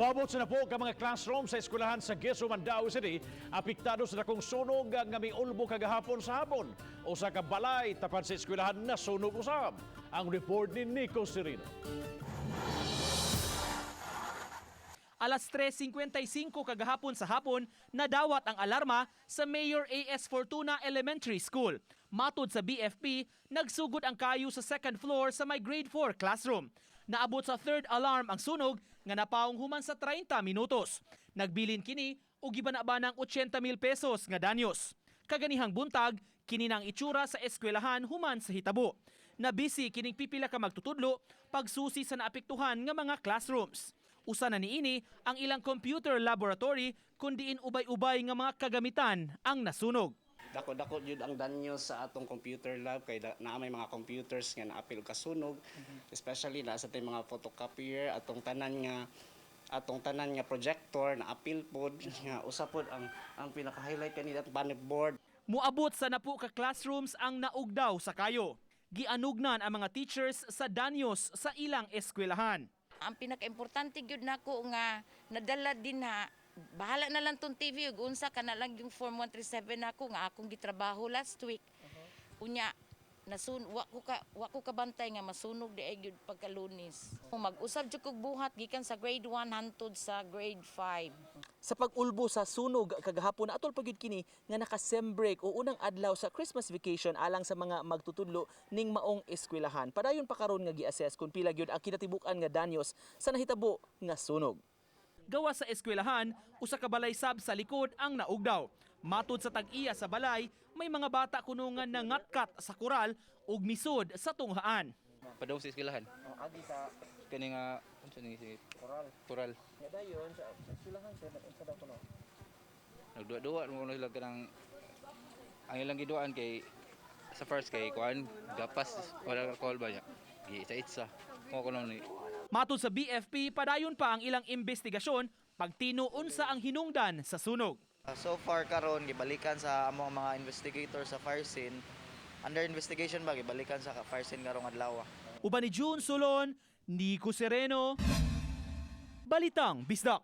Moabot sa napo ka mga classroom sa eskwelahan sa Guizo, Mandaue City, apektado sa dakong sunog nga may ulbo kagahapon sa hapon. O sa kabalay tapat sa eskwelahan nasunog usab. Ang report ni Nico Serino. Alas 3:55 kagahapon sa hapon, nadawat ang alarma sa Mayor A.S. Fortuna Elementary School. Matod sa BFP, nagsugod ang kayo sa second floor sa may grade 4 classroom. Naabot sa third alarm ang sunog nga napaong human sa 30 minutos. Nagbilin kini og gibanaba ng 80,000 pesos nga danyos. Kaganihang buntag, kini nang itsura sa eskwelahan human sa hitabo. Nabisi kining pipila ka magtutudlo pagsusi sa naapektuhan nga mga classrooms. Usa na niini ang ilang computer laboratory kundiin ubay-ubay nga mga kagamitan ang nasunog. Dako-dako jud ang danyo sa atong computer lab kay naa may mga computers nga naapil og kasunog, especially na sa tay mga photocopier atong tanan nga projector naapil pod nga usa pod ang pinaka-highlight kanina atong panel board. Muabot sa napu ka classrooms ang Naugdaw sa kayo. Gianugnan ang mga teachers sa danyos sa ilang eskwelahan. Ang pinaka-importante gyud nako nga nadala din na bahala na lang tong TV ug unsa ka na lang yung Form 137 nako nga akong gitrabaho last week. Unya wa ko kabantay nga masunog di ay gyud pagka-Lunes. Mag-usab jud kog buhat gikan sa grade 1 hangtod sa grade 5. Sa pag-ulbo sa sunog kagahapon atol pagyud kini nga naka-sem break o unang adlaw sa Christmas vacation alang sa mga magtutudlo ning maong eskwelahan. Padayon pa karon nga gi-assess kung pila gyud ang kinatibuk-an nga danyos sa nahitabo nga sunog. Gawa sa eskwelahan, usa ka balay sab sa likod ang naugdaw. Matod sa tag-iya sa balay, may mga bata kunungan na ngatkat sa kural ug misod sa tunghaan. Padaw sa eskwelahan. Agi sa Kani nga unsa ni si koral. Tural. Ya dayon sa eskwelahan sa daw kuno. Nagduwa-duwa mo sila kanang ang ilang giduan kay sa first kay kuan gapas wala alcohol ba niya. Giitsa-itsa. Mo kuno ni Matod sa BFP, padayon pa ang ilang investigasyon pagtino unsa ang hinungdan sa sunog. So far karon gibalikan sa among mga investigator sa fire scene. Under investigation ba gibalikan sa fire scene karong adlaw. Uban ni June Sulon, Nico Sereno, Balitang Bisdak.